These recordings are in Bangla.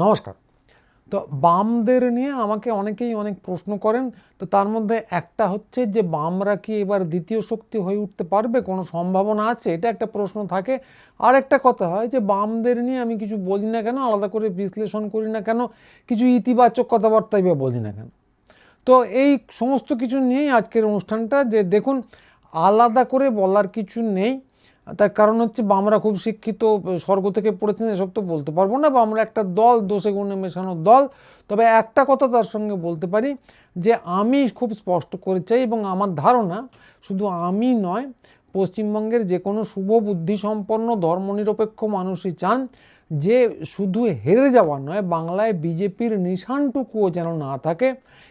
নমস্কার। তো বামদের নিয়ে আমাকে অনেকেই অনেক প্রশ্ন করেন। তো তার মধ্যে একটা হচ্ছে যে বামরা কি এবার দ্বিতীয় শক্তি হয়ে উঠতে পারবে, কোনো সম্ভাবনা আছে, এটা একটা প্রশ্ন থাকে। আর একটা কথা হয় যে বামদের নিয়ে আমি কিছু বলি না কেন, আলাদা করে বিশ্লেষণ করি না কেন, কিছু ইতিবাচক কথাবার্তাই বা বলি না কেন। তো এই সমস্ত কিছু নিয়েই আজকের অনুষ্ঠানটা। যে দেখুন, আলাদা করে বলার কিছু নেই। তার কারণ হচ্ছে বামরা খুব শিক্ষিত, স্বর্গ থেকে পড়েছেন এসব তো বলতে পারবো না, বা আমরা একটা দল, দোষে গুণে মেশানো দল। তবে একটা কথা তার সঙ্গে বলতে পারি যে আমি খুব স্পষ্ট করে চাই, এবং আমার ধারণা শুধু আমি নয়, পশ্চিমবঙ্গের যে কোনো শুভ বুদ্ধিসম্পন্ন ধর্মনিরপেক্ষ মানুষই চান যে শুধু হেরে যাওয়া নয়, বাংলায় বিজেপির নিশানটুকুও যেন না থাকে।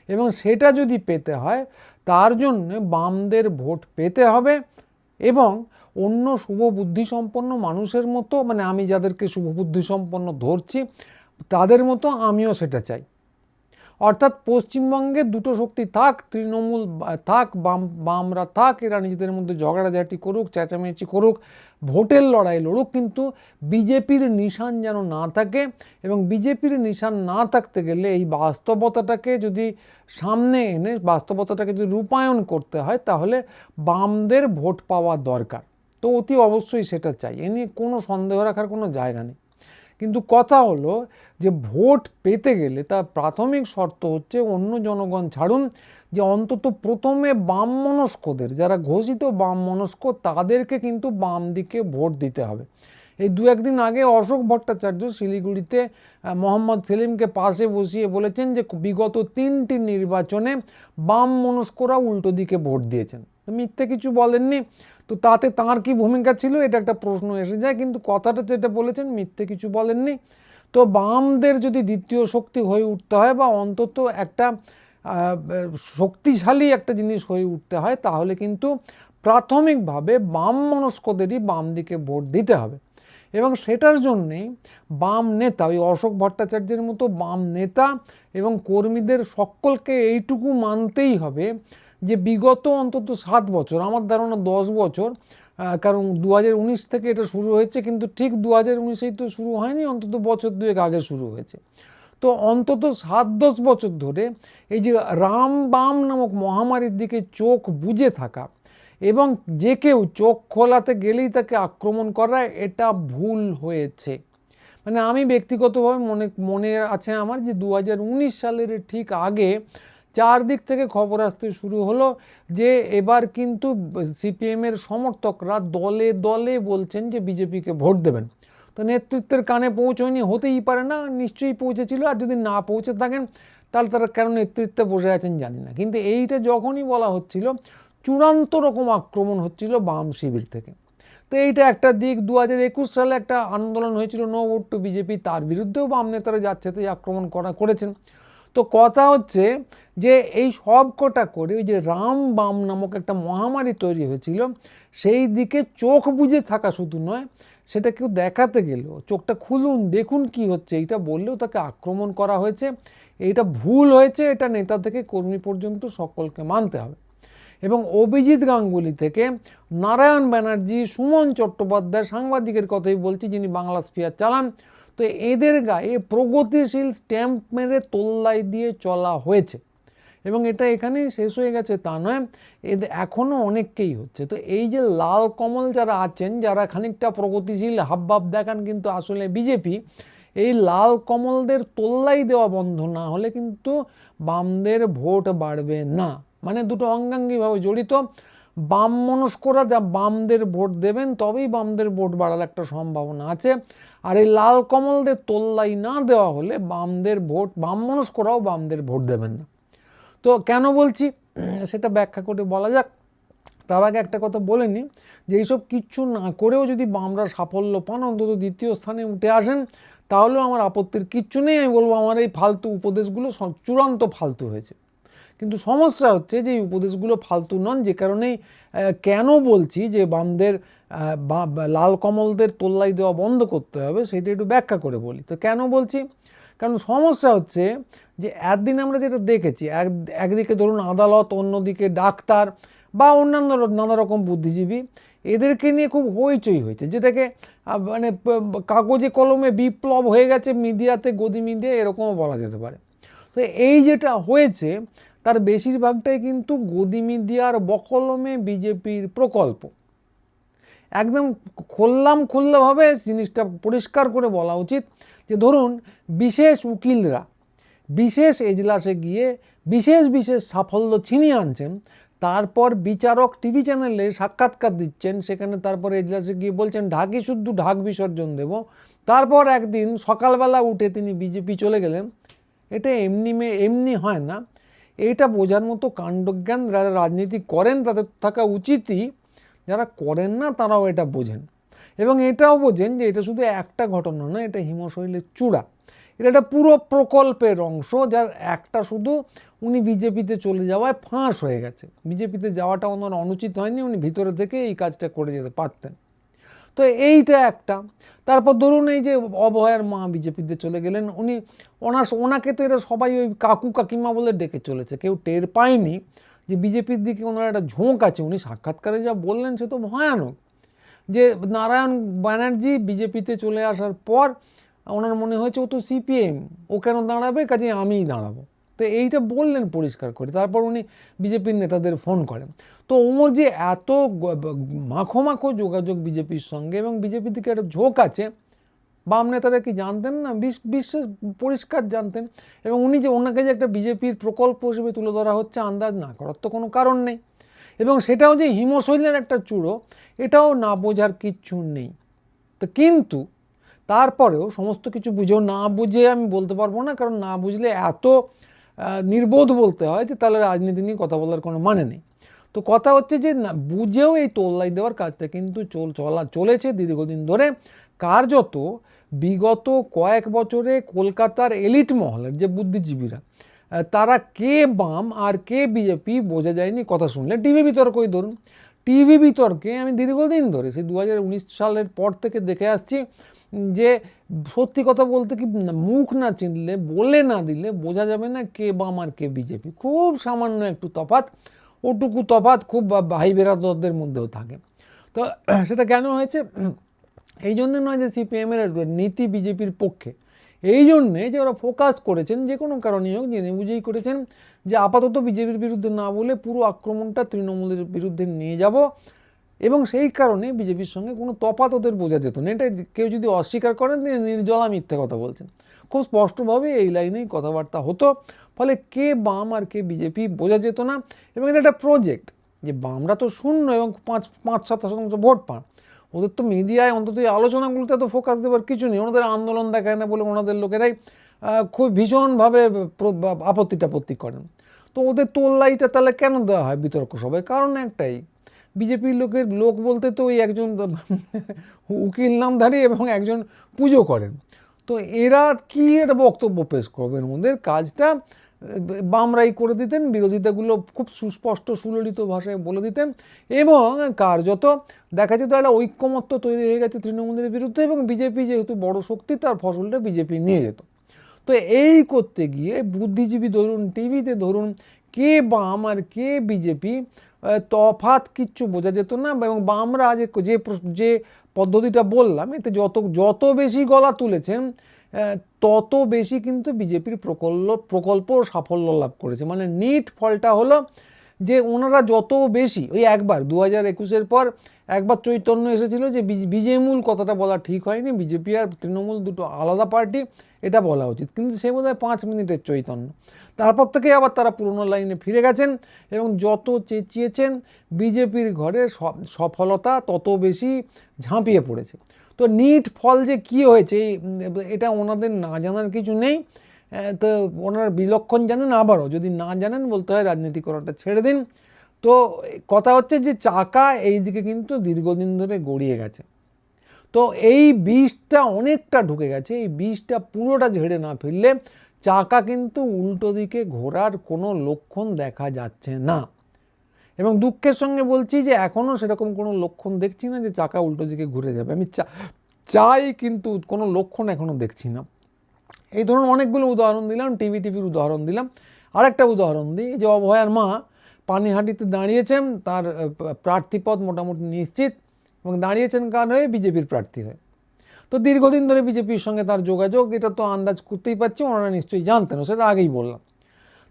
এবং সেটা যদি পেতে হয় তার জন্য বামদের ভোট পেতে হবে। এবং অন্য শুভ বুদ্ধিসম্পন্ন মানুষের মতো, মানে আমি যাদেরকে শুভ বুদ্ধিসম্পন্ন ধরছি তাদের মতো আমিও সেটা চাই। অর্থাৎ পশ্চিমবঙ্গে দুটো শক্তি থাক, তৃণমূল থাক, বামরা থাক, এরা নিজেদের মধ্যে ঝগড়াঝাটি করুক, চেঁচামেচি করুক, ভোটের লড়াই লড়ুক, কিন্তু বিজেপির নিশান যেন না থাকে। এবং বিজেপির নিশান না থাকতে গেলে এই বাস্তবতাটাকে যদি সামনে এনে, বাস্তবতাটাকে যদি রূপায়ণ করতে হয়, তাহলে বামদের ভোট পাওয়া দরকার। তো অতি অবশ্যই সেটা চাই, এ নিয়ে কোনো সন্দেহ রাখার কোনো জায়গা নেই। কিন্তু কথা হলো যে ভোট পেতে গেলে তার প্রাথমিক শর্ত হচ্ছে, অন্য জনগণ ছাড়ুন, যে অন্তত প্রথমে বাম মনস্কদের, যারা ঘোষিত বাম মনস্ক, তাদেরকে কিন্তু বাম দিকে ভোট দিতে হবে। এই দু একদিন আগে অশোক ভট্টাচার্য শিলিগুড়িতে মোহাম্মদ সেলিমকে পাশে বসিয়ে বলেছেন যে বিগত 3টি নির্বাচনে বাম মনস্করা উল্টো দিকে ভোট দিয়েছেন। মিথ্যে কিছু বলেননি। তো তাতে তাঁর কি ভূমিকা ছিল, এটা একটা প্রশ্ন এসে যায়। কিন্তু কথাটা যেটা বলেছেন, মিথ্যে কিছু বলেননি। তো বামদের যদি দ্বিতীয় শক্তি হয়ে উঠতে হয়, বা অন্তত একটা শক্তিশালী একটা জিনিস হয়ে উঠতে হয়, তাহলে কিন্তু প্রাথমিকভাবে বাম মনস্কদেরই বাম দিকে ভোট দিতে হবে। এবং সেটার জন্যেই বাম নেতা, ওই অশোক ভট্টাচার্যের মতো বাম নেতা এবং কর্মীদের সকলকে এইটুকু মানতেই হবে যে বিগত অন্তত 7 বছর, আমার ধারণা 10 বছর, কারণ 2019 থেকে এটা শুরু হয়েছে, কিন্তু ঠিক 2019এই তো শুরু হয়নি, অন্তত বছর দুয়েক আগে শুরু হয়েছে। তো অন্তত 7-10 বছর ধরে এই যে রাম বাম নামক মহামারীর দিকে চোখ বুজে থাকা, এবং যে কেউ চোখ খোলাতে গেলেই তাকে আক্রমণ করা, এটা ভুল হয়েছে। মানে আমি ব্যক্তিগতভাবে মনে আছে আমার, যে 2019 সালের ঠিক আগে চারদিক থেকে খবর আসতে শুরু হলো যে এবার কিন্তু সিপিএমের সমর্থকরা দলে দলে বলছেন যে বিজেপিকে ভোট দেবেন। তো নেতৃত্বের কানে পৌঁছয়নি, হতেই পারে না, নিশ্চয়ই পৌঁছেছিল। আর যদি না পৌঁছে থাকেন তাহলে তারা কেন নেতৃত্বে বসে আছেন জানি না। কিন্তু এইটা যখনই বলা হচ্ছিল, চূড়ান্ত রকম আক্রমণ হচ্ছিল বাম শিবির থেকে। তো এইটা একটা দিক। 2021 সালে একটা আন্দোলন হয়েছিল নো ভোট টু বিজেপি, তার বিরুদ্ধেও বাম নেতারা যাচ্ছেতাই আক্রমণ করেছেন। তো কথা হচ্ছে যে এই সব কটা করে ওই যে রাম বাম নামক একটা মহামারী তৈরি হয়েছিল, সেই দিকে চোখ বুজে থাকা শুধু নয়, সেটা কেউ দেখাতে গেলেও চোখটা খুলুন, দেখুন কি হচ্ছে, এইটা বললেও তাকে আক্রমণ করা হয়েছে। এইটা ভুল হয়েছে, এটা নেতা থেকে কর্মী পর্যন্ত সকলকে মানতে হবে। এবং অভিজিৎ গাঙ্গুলি থেকে নারায়ণ ব্যানার্জি, সুমন চট্টোপাধ্যায়, সাংবাদিকের কথাই বলছি, যিনি বাংলা স্পিয়ার চালান, তো এদের গায়ে প্রগতিশীল স্ট্যাম্প মেরে তোল্লাই দিয়ে চলা হয়েছে। এবং এটা এখানেই শেষ হয়ে গেছে তা নয়, এদের এখনও অনেককেই হচ্ছে। তো এই যে লাল কমল যারা আছেন, যারা খানিকটা প্রগতিশীল হাবভাব দেখান কিন্তু আসলে বিজেপি, এই লাল কমলদের তোল্লাই দেওয়া বন্ধ না হলে কিন্তু বামদের ভোট বাড়বে না। মানে দুটো অঙ্গাঙ্গিভাবে জড়িত। বাম মনস্করা যা বামদের ভোট দেবেন, তবেই বামদের ভোট বাড়ার একটা সম্ভাবনা আছে। আর এই লাল কমলদের তোল্লাই না দেওয়া হলে বামদের ভোট, বাম মনস্করাও বামদের ভোট দেবেন না। তো কেন বলছি সেটা ব্যাখ্যা করে বলা যাক। তার আগে একটা কথা বলে নিই, যে এইসব কিচ্ছু না করেও যদি বামরা সাফল্য পান, অন্তত দ্বিতীয় স্থানে উঠে আসেন, তাহলেও আমার আপত্তির কিচ্ছু নেই। আমি বলবো আমার এই ফালতু উপদেশগুলো চূড়ান্ত ফালতু হয়েছে। কিন্তু সমস্যা হচ্ছে যে এই উপদেশগুলো ফালতু নন, যে কারণেই কেন বলছি যে বামদের লাল কমলদের তোল্লাই দেওয়া বন্ধ করতে হবে, সেটা একটু ব্যাখ্যা করে বলি। তো কেন বলছি, কারণ সমস্যা হচ্ছে যে একদিন আমরা যেটা দেখেছি, একদিকে ধরুন আদালত, অন্যদিকে ডাক্তার, বা অন্যান্য নানা রকম বুদ্ধিজীবী, এদেরকে নিয়ে খুব হইচই হয়েছে, যেটাকে মানে কাগজে কলমে বিপ্লব হয়ে গেছে, মিডিয়াতে গদি মিডিয়া এরকমও বলা যেতে পারে। তো এই যেটা হয়েছে তার বেশিরভাগটাই কিন্তু গদি মিডিয়ার বকলমে বিজেপির প্রকল্প। একদম খোল্লাভাবে জিনিসটা পরিষ্কার করে বলা উচিত যে ধরুন বিশেষ উকিলরা বিশেষ এজলাসে গিয়ে বিশেষ সাফল্য ছিনিয়ে আনছেন, তারপর বিচারক টিভি চ্যানেলে সাক্ষাৎকার দিচ্ছেন, সেখানে তারপর এজলাসে গিয়ে বলছেন ঢাকি শুদ্ধ ঢাক বিসর্জন দেব, তারপর একদিন সকালবেলা উঠে তিনি বিজেপি চলে গেলেন। এটা এমনি হয় না। এটা বোঝার মতো কাণ্ডজ্ঞান যারা রাজনীতি করেন তাদের থাকা উচিতই, যারা করেন না তারাও এটা বোঝেন, এবং এটাও বোঝেন যে এটা শুধু একটা ঘটনা নয়, এটা হিমশৈলের চূড়া, এটা একটা পুরো প্রকল্পের অংশ, যার একটা শুধু উনি বিজেপিতে চলে যাওয়ায় ফাঁস হয়ে গেছে। বিজেপিতে যাওয়াটা ওনার অনুচিত হয়নি, উনি ভিতরে থেকে এই কাজটা করে যেতে পারতেন। তো এইটা একটা। তারপর ধরুন এই যে অভয়ার মা বিজেপিতে চলে গেলেন, ওনাকে তো এরা সবাই ওই কাকু কাকিমা বলে ডেকে চলেছে, কেউ টের পায়নি যে বিজেপির দিকে ওনার একটা ঝোঁক আছে। উনি সাক্ষাৎকারে যা বললেন সে তো ভয়ানক, যে নারায়ণ ব্যানার্জি বিজেপিতে চলে আসার পর ওনার মনে হয়েছে ও তো সিপিএম, ও কেন দাঁড়াবে, কাজে আমিই দাঁড়াবো। তো এইটা বললেন পরিষ্কার করে। তারপর উনি বিজেপির নেতাদের ফোন করেন। তো ওর যে এত মাখো যোগাযোগ বিজেপির সঙ্গে এবং বিজেপির দিকে একটা ঝোঁক আছে, বাম নেতারা কি জানতেন না? বিশ্বাস পরিষ্কার জানতেন। এবং উনি যে ওনাকে যে একটা বিজেপির প্রকল্প হিসেবে তুলে ধরা হচ্ছে আন্দাজ না করার তো কোনো কারণ নেই। এবং সেটাও যে হিমশৈলের একটা চূড়ো, এটাও না বোঝার কিচ্ছু নেই। তো কিন্তু তারপরেও সমস্ত কিছু বুঝেও না বুঝে আমি বলতে পারবো না, কারণ না বুঝলে এত নির্বোধ বলতে হয় যে তাহলে রাজনীতি নিয়ে কথা বলার কোনো মানে নেই। তো কথা হচ্ছে যে না বুঝেও এই তোল্লাই দেওয়ার কাজটা কিন্তু চলেছে দীর্ঘদিন ধরে। কার্যত বিগত কয়েক বছরে কলকাতার এলিট মহলের যে বুদ্ধিজীবীরা, তারা কে বাম আর কে বিজেপি বোঝা যায়নি কথা শুনলে। টিভি বিতর্কই ধরুন, টিভি বিতর্কে আমি দীর্ঘদিন ধরে সেই 2019 সালের পর থেকে দেখে আসছি যে সত্যি কথা বলতে কি মুখ না চিনলে, বলে না দিলে বোঝা যাবে না কে বাম আর কে বিজেপি। খুব সামান্য একটু তফাৎ, ওটুকু তফাৎ খুব ভাই বেরাদরদের মধ্যেও থাকে। তো সেটা কেন হয়েছে? এই জন্য নয় যে সিপিএমের নীতি বিজেপির পক্ষে, এই জন্যে যে ওরা ফোকাস করেছেন যে কোনো কারণেই হোক জেনে বুঝেই করেছেন যে আপাতত বিজেপির বিরুদ্ধে না বলে পুরো আক্রমণটা তৃণমূলের বিরুদ্ধে নিয়ে যাব, এবং সেই কারণে বিজেপির সঙ্গে কোনো তফাৎ ওদের বোঝা যেত না। এটা কেউ যদি অস্বীকার করেন তিনি নির্জলা মিথ্যে কথা বলছেন। খুব স্পষ্টভাবে এই লাইনেই কথাবার্তা হতো, ফলে কে বাম আর কে বিজেপি বোঝা যেত না। এবং এটা একটা প্রজেক্ট যে বামরা তো শূন্য এবং 5-7% ভোট পান, ওদের তো মিডিয়ায় অন্তত এই আলোচনাগুলোতে তো ফোকাস দেওয়ার কিছু নেই। ওনাদের আন্দোলন দেখায় না বলে ওনাদের লোকেরাই খুব ভীষণভাবে আপত্তি করেন। তো ওদের তোল্লাইটা তাহলে কেন দেওয়া হয় বিতর্ক সভায়? কারণ একটাই, বিজেপির লোক বলতে তো ওই একজন উকিল নামধারী এবং একজন পুজো করেন। তো এরা কি একটা বক্তব্য পেশ করবেন? ওদের কাজটা বামরাই করে দিতেন, বিরোধিতাগুলো খুব সুস্পষ্ট সুললিত ভাষায় বলে দিতেন, এবং কার্যত দেখা যেত একটা ঐক্যমত্য তৈরি হয়ে গেছে তৃণমূলের বিরুদ্ধে, এবং বিজেপি যেহেতু বড় শক্তি তার ফসলটা বিজেপি নিয়ে যেত। তো এই করতে গিয়ে বুদ্ধিজীবী ধরুন, টিভিতে ধরুন, কে বাম আর কে বিজেপি তফাৎ কিচ্ছু বোঝা যেত না। এবং বামরা যে পদ্ধতিটা বললাম, এতে যত বেশি গলা তুলেছেন তত বেশি কিন্তু বিজেপির প্রকল্প সাফল্য লাভ করেছে। মানে নিট ফলটা হলো যে ওনারা যত বেশি ওই একবার 2021-এর পর একবার চৈতন্য এসেছিল যে বিজেমূল কথাটা বলা ঠিক হয়নি, বিজেপি আর তৃণমূল দুটো আলাদা পার্টি, এটা বলা উচিত, কিন্তু সে বোধহয় 5 মিনিটের চৈতন্য। তারপর থেকে আবার তারা পুরনো লাইনে ফিরে গেছেন, এবং যত চেঁচিয়েছেন বিজেপির ঘরে সফলতা তত বেশি ঝাঁপিয়ে পড়েছে। তো নিট ফল যে কী হয়েছে এটা ওনাদের না জানার কিছু নেই। তো ওনারা বিলক্ষণ জানেন, আবারও যদি না জানেন বলতে হয় রাজনীতি করাটা ছেড়ে দিন। তো কথা হচ্ছে যে চাকা এই দিকে কিন্তু দীর্ঘদিন ধরে গড়িয়ে গেছে। তো এই বিষটা অনেকটা ঢুকে গেছে, এই বিষটা পুরোটা ঝেড়ে না ফিরলে চাকা কিন্তু উল্টো দিকে ঘোরার কোনো লক্ষণ দেখা যাচ্ছে না। এবং দুঃখের সঙ্গে বলছি যে এখনও সেরকম কোনো লক্ষণ দেখছি না যে চাকা উল্টো দিকে ঘুরে যাবে। আমি চাই, কিন্তু কোনো লক্ষণ এখনও দেখছি না। এই ধরুন অনেকগুলো উদাহরণ দিলাম, টিভির উদাহরণ দিলাম, আরেকটা উদাহরণ দিই যে অভয়ার মা পানিহাটিতে দাঁড়িয়েছেন, তার প্রার্থীপদ মোটামুটি নিশ্চিত, এবং দাঁড়িয়েছেন কার হয়ে? বিজেপির প্রার্থী হয়ে। তো দীর্ঘদিন ধরে বিজেপির সঙ্গে তার যোগাযোগ, এটা তো আন্দাজ করতেই পারছি, ওনারা নিশ্চয়ই জানতেন, সেটা আগেই বললাম।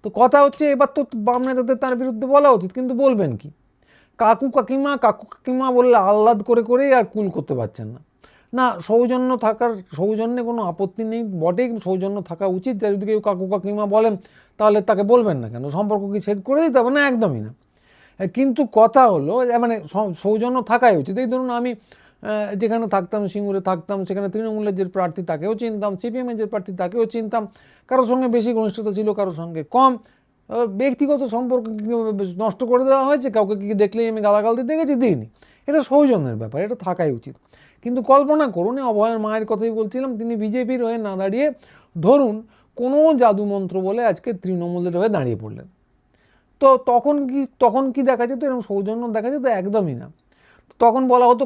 তো কথা হচ্ছে এবার তো বাম নেতাদের তার বিরুদ্ধে বলা উচিত, কিন্তু বলবেন কি? কাকু কাকিমা বললে আহ্লাদ করে করেই আর কুল করতে পারছেন না। না, সৌজন্যে কোনো আপত্তি নেই বটেই, সৌজন্য থাকা উচিত। যদি কেউ কাকু কাকিমা বলেন তাহলে তাকে বলবেন না কেন? সম্পর্ক কি ছেদ করে দিতে হবে? না, একদমই না। কিন্তু কথা হলো মানে সৌজন্য থাকাই উচিত। এই ধরুন আমি যেখানে থাকতাম, সিঙ্গুরে থাকতাম, সেখানে তৃণমূলের যে প্রার্থী তাকেও চিনতাম, সিপিএমের যে প্রার্থী তাকেও চিনতাম, কারোর সঙ্গে বেশি ঘনিষ্ঠতা ছিল, কারোর সঙ্গে কম। ব্যক্তিগত সম্পর্ক নষ্ট করে দেওয়া হয়েছে, কাউকে কি দেখলেই আমি গালাগাল দিতে গেছি? দিইনি। এটা সৌজন্যের ব্যাপার, এটা থাকাই উচিত। কিন্তু কল্পনা করুন, অভয়ের মায়ের কথাই বলছিলাম, তিনি বিজেপির হয়ে না দাঁড়িয়ে ধরুন কোনো জাদুমন্ত্র বলে আজকে তৃণমূলের হয়ে দাঁড়িয়ে পড়লেন, তো তখন কি দেখা যেত? এরকম সৌজন্য দেখা যেত? একদমই না। তখন বলা হতো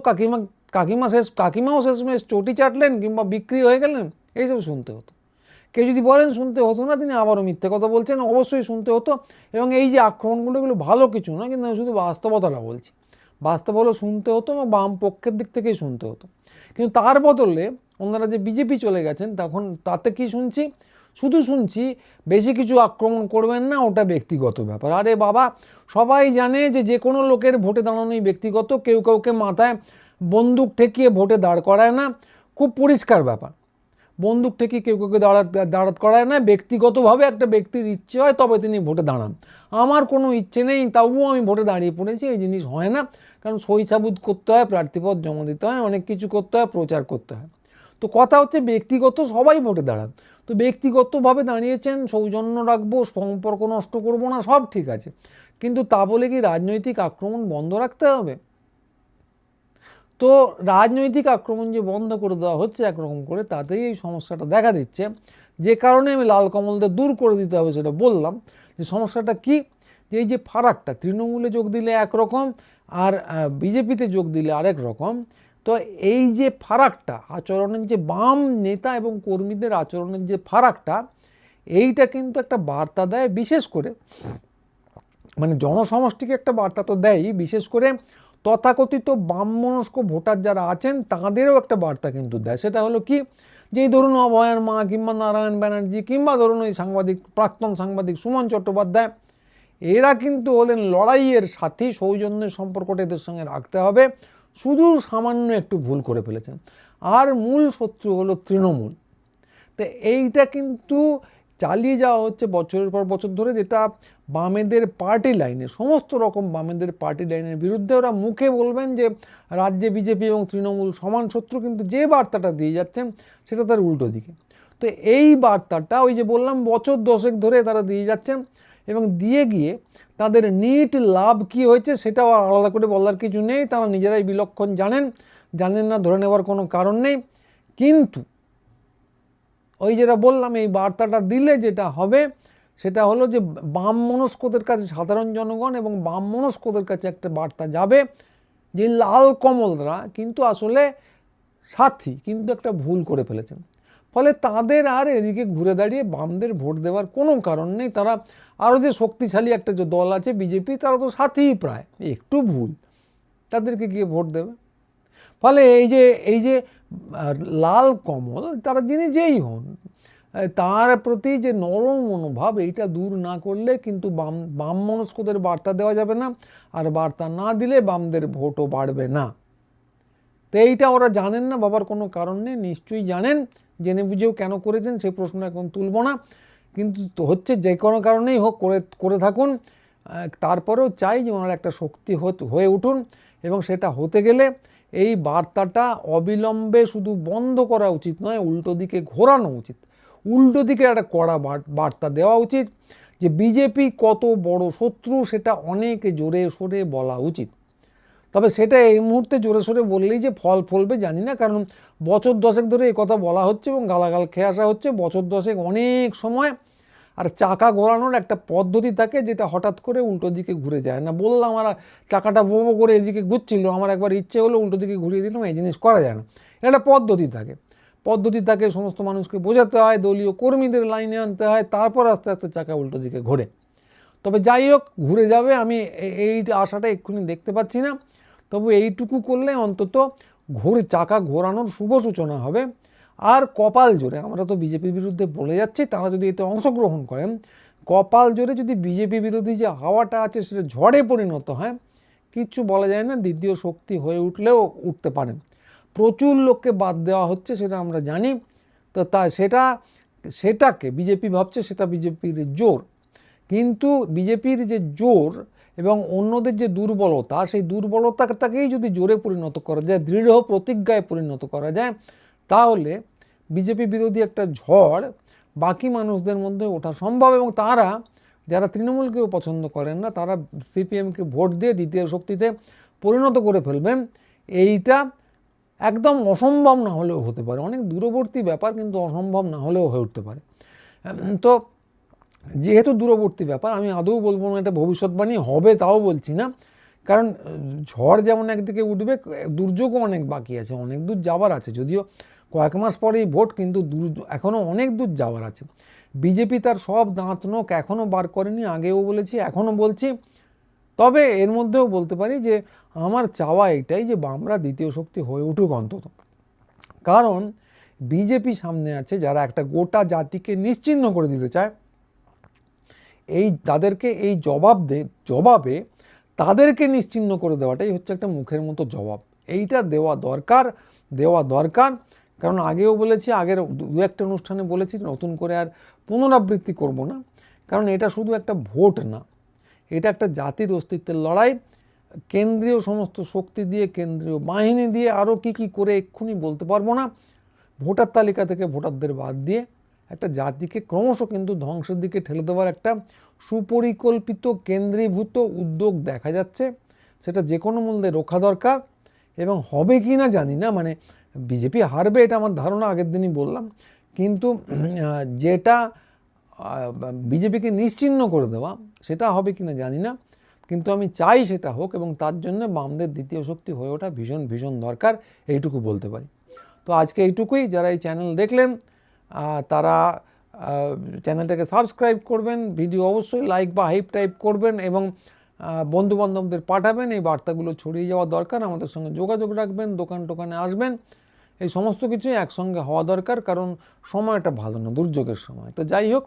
কাকিমাও শেষমেশ চটি চাটলেন কিংবা বিক্রি হয়ে গেলেন, এইসব শুনতে হতো। কেউ যদি বলেন শুনতে হতো না, তিনি আবারও মিথ্যে কথা বলছেন, অবশ্যই শুনতে হতো। এবং এই যে আক্রমণগুলো, এগুলো ভালো কিছু না, কিন্তু আমি শুধু বাস্তবতাটা বলছি। বাস্তব হলো শুনতে হতো, এবং বাম পক্ষের দিক থেকেই শুনতে হতো। কিন্তু তার বদলে ওনারা যে বিজেপি চলে গেছেন, তখন তাতে কি শুনছি? শুধু শুনছি বেশি কিছু আক্রমণ করবেন না, ওটা ব্যক্তিগত ব্যাপার। আরে বাবা, সবাই জানে যে কোনো লোকের ভোটে দাঁড়ানোই ব্যক্তিগত, কেউ কাউকে মাথায় বন্দুক ঠেকিয়ে ভোটে দাঁড় করায় না, খুব পরিষ্কার ব্যাপার। বন্দুক ঠেকিয়ে কেউ কাউকে দাঁড়াত করায় না, ব্যক্তিগতভাবে একটা ব্যক্তির ইচ্ছে হয় তবে তিনি ভোটে দাঁড়ান। আমার কোনো ইচ্ছে নেই, তাও আমি ভোটে দাঁড়িয়ে পড়েছি, এই জিনিস হয় না। কারণ সই সাবুত করতে হয়, প্রার্থীপদ জমা দিতে হয়, অনেক কিছু করতে হয়, প্রচার করতে হয়। তো কথা হচ্ছে ব্যক্তিগত, সবাই ভোটে দাঁড়ান। তো ব্যক্তিগতভাবে দাঁড়িয়েছেন, সৌজন্য রাখবো, সম্পর্ক নষ্ট করবো না, সব ঠিক আছে। কিন্তু তা বলে কি রাজনৈতিক আক্রমণ বন্ধ রাখতে হবে? তো রাজনৈতিক আক্রমণ যে বন্ধ করে দেওয়া হচ্ছে একরকম করে, তাতেই এই সমস্যাটা দেখা দিচ্ছে। যে কারণে আমি লাল কমলদের দূর করে দিতে হবে সেটা বললাম। যে সমস্যাটা কি? যে এই যে ফারাকটা, তৃণমূলে যোগ দিলে একরকম আর বিজেপিতে যোগ দিলে আরেক রকম। তো এই যে ফারাকটা, আচরণের যে বাম নেতা এবং কর্মীদের আচরণের যে ফারাকটা, এইটা কিন্তু একটা বার্তা দেয়, বিশেষ করে মানে জনসমষ্টিকে একটা বার্তা তো দেয়ই, বিশেষ করে তথাকথিত বামমনস্ক ভোটার যারা আছেন তাঁদেরও একটা বার্তা কিন্তু দেয়। সেটা হলো কি? যেই ধরুন অভয়ের মা কিংবা নারায়ণ ব্যানার্জি কিংবা ধরুন ওই প্রাক্তন সাংবাদিক সুমন চট্টোপাধ্যায়, এরা কিন্তু হলেন লড়াইয়ের সাথী, সৌজন্যের সম্পর্কটা এদের সঙ্গে রাখতে হবে। শুধু সামান্য একটু ভুল করে ফেলেছেন, আর মূল শত্রু হলো তৃণমূল। তো এইটা কিন্তু চালিয়ে যাওয়া হচ্ছে বছরের পর বছর ধরে, যেটা বামেদের পার্টি লাইনে, সমস্ত রকম বামেদের পার্টি লাইনের বিরুদ্ধে। ওরা মুখে বলবেন যে রাজ্যে বিজেপি এবং তৃণমূল সমান শত্রু, কিন্তু যে বার্তাটা দিয়ে যাচ্ছেন সেটা তার উল্টো দিকে। তো এই বার্তাটা ওই যে বললাম বছর 10 ধরে তারা দিয়ে যাচ্ছেন, এবং দিয়ে গিয়ে তাদের নিট লাভ কি হয়েছে সেটাও আলাদা করে বলার কিছু নেই, তারা নিজেরাই বিলক্ষণ জানেন না, ধরে নেওয়ার কোনো কারণ নেই। কিন্তু ওই যেটা বললাম, এই বার্তাটা দিলে যেটা হবে সেটা হলো যে বাম মনস্কদের কাছে, সাধারণ জনগণ এবং বাম মনস্কদের কাছে একটা বার্তা যাবে যে লাল কমলরা কিন্তু আসলে সাথী, কিন্তু একটা ভুল করে ফেলেছেন। ফলে তাদের আর এদিকে ঘুরে দাঁড়িয়ে বামদের ভোট দেওয়ার কোনো কারণ নেই। তারা আরও যে শক্তিশালী একটা যে দল আছে বিজেপি, তারা তো সাথীই প্রায়, একটু ভুল তাদেরকে গিয়ে ভোট দেবে। ফলে এই যে লাল কমল, তারা যিনি যেই হন, তার প্রতি যে নরম মনোভাব, এইটা দূর না করলে কিন্তু বাম মনস্কদের বার্তা দেওয়া যাবে না, আর বার্তা না দিলে বামদের ভোটও বাড়বে না। তো এইটা ওরা জানেন না, বাবার কোনো কারণ নেই, নিশ্চয়ই জানেন, জেনে বুঝেও কেন করেছেন সেই প্রশ্ন এখন তুলব না। কিন্তু হচ্ছে যে কোনো কারণেই হোক করে থাকুন, তারপরেও চাই যে ওনারা একটা শক্তি হয়ে উঠুন, এবং সেটা হতে গেলে এই বার্তাটা অবিলম্বে শুধু বন্ধ করা উচিত নয়, উল্টো দিকে ঘোরানো উচিত। উল্টো দিকে একটা কড়া বার্তা দেওয়া উচিত যে বিজেপি কত বড় শত্রু, সেটা অনেক জোরে সোরে বলা উচিত। তবে সেটা এই মুহূর্তে জোরে সোরে বললেই যে ফল ফলবে জানি না, কারণ বছর 10 ধরে এই কথা বলা হচ্ছে এবং গালাগাল খেয়ে আসা হচ্ছে বছর 10 অনেক সময়। আর চাকা ঘোরানোর একটা পদ্ধতি থাকে, যেটা হঠাৎ করে উল্টো দিকে ঘুরে যায় না। বললাম আর চাকাটা বো করে এদিকে ঘুরছিল, আমার একবার ইচ্ছে হলো উল্টো দিকে ঘুরিয়ে দিলাম, এই জিনিস করা যায় না। একটা পদ্ধতি থাকে, সমস্ত মানুষকে বোঝাতে হয়, দলীয় কর্মীদের লাইনে আনতে হয়, তারপর আস্তে আস্তে চাকা উল্টো দিকে ঘোরে। তবে যাই হোক, ঘুরে যাবে, আমি এই আশাটা এক্ষুনি দেখতে পাচ্ছি না। তবু এইটুকু করলে অন্তত চাকা ঘোরানোর শুভ সূচনা হবে। আর কপাল জোরে, আমরা তো বিজেপির বিরুদ্ধে বলে যাচ্ছি, তারা যদি এতে অংশগ্রহণ করেন, কপাল জোরে যদি বিজেপি বিরোধী যে হাওয়াটা আছে সেটা ঝড়ে পরিণত হয়, কিচ্ছু বলা যায় না, দ্বিতীয় শক্তি হয়ে উঠলেও উঠতে পারেন। প্রচুর লোককে বাদ দেওয়া হচ্ছে, সেটা আমরা জানি। তো সেটাকে বিজেপি ভাবছে সেটা বিজেপির জোর, কিন্তু বিজেপির যে জোর এবং অন্যদের যে দুর্বলতা, সেই দুর্বলতাটাকেই যদি জোরে পরিণত করা যায়, দৃঢ় প্রতিজ্ঞায় পরিণত করা যায়, তাহলে বিজেপি বিরোধী একটা ঝড় বাকি মানুষদের মধ্যে ওঠা সম্ভব। এবং তারা, যারা তৃণমূলকেও পছন্দ করেন না, তারা সিপিএমকে ভোট দিয়ে দ্বিতীয় শক্তিতে পরিণত করে ফেলবেন। এইটা একদম অসম্ভব না হলেও হতে পারে, অনেক দূরবর্তী ব্যাপার, কিন্তু অসম্ভব না হলেও হয়ে উঠতে পারে। তো যেহেতু দূরবর্তী ব্যাপার, আমি আদৌ বলবো না এটা ভবিষ্যৎবাণী হবে, তাও বলছি না, কারণ ঝড় যেমন একদিকে উঠবে, দুর্যোগও অনেক বাকি আছে, অনেক দূর যাওয়ার আছে। যদিও কয়েক মাস পরেই ভোট, কিন্তু এখনও অনেক দূর যাওয়ার আছে। বিজেপি তার সব দাঁত নখ এখনও বার করেনি, আগেও বলেছি, এখনও বলছি। তবে এর মধ্যেও বলতে পারি যে আমার চাওয়া এটাই যে বামরা দ্বিতীয় শক্তি হয়ে উঠুক অন্তত, কারণ বিজেপি সামনে আছে যারা একটা গোটা জাতিকে নিশ্চিহ্ন করে দিতে চায়। তাদেরকে এই জবাবে তাদেরকে নিশ্চিহ্ন করে দেওয়াটাই হচ্ছে একটা মুখের মতো জবাব। এইটা দেওয়া দরকার। কারণ আগেও বলেছি, আগের দু একটা অনুষ্ঠানে বলেছি, নতুন করে আর পুনরাবৃত্তি করব না, কারণ এটা শুধু একটা ভোট না, এটা একটা জাতির অস্তিত্বের লড়াই। কেন্দ্রীয় সমস্ত শক্তি দিয়ে, কেন্দ্রীয় বাহিনী দিয়ে, আরও কি করে এক্ষুনি বলতে পারবো না, ভোটার তালিকা থেকে ভোটারদের বাদ দিয়ে একটা জাতিকে ক্রমশ কিন্তু ধ্বংসের দিকে ঠেলে দেওয়ার একটা সুপরিকল্পিত কেন্দ্রীভূত উদ্যোগ দেখা যাচ্ছে। সেটা যে কোনো মূল্যে রোখা দরকার। এবং হবে কি না জানি না, মানে বিজেপি হারবে এটা আমার ধারণা, আগের দিনই বললাম, কিন্তু যেটা বিজেপিকে নিশ্চিহ্ন করে দেওয়া, সেটা হবে কি না জানি না, কিন্তু আমি চাই সেটা হোক, এবং তার জন্য বামদের দ্বিতীয় শক্তি হয়ে ওঠা ভীষণ ভীষণ দরকার, এইটুকু বলতে পারি। তো আজকে এইটুকুই। যারা এই চ্যানেল দেখলেন তারা চ্যানেলটাকে সাবস্ক্রাইব করবেন, ভিডিও অবশ্যই লাইক বা হাইপ টাইপ করবেন, এবং বন্ধুবান্ধবদের পাঠাবেন। এই বার্তাগুলো ছড়িয়ে যাওয়া দরকার, আমাদের সঙ্গে যোগাযোগ রাখবেন, টোকানে আসবেন, এই সমস্ত কিছুই একসঙ্গে হওয়া দরকার, কারণ সময়টা ভালো না, দুর্যোগের সময়। তো যাই হোক,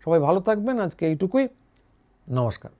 সবাই ভালো থাকবেন। আজকে এইটুকুই, নমস্কার।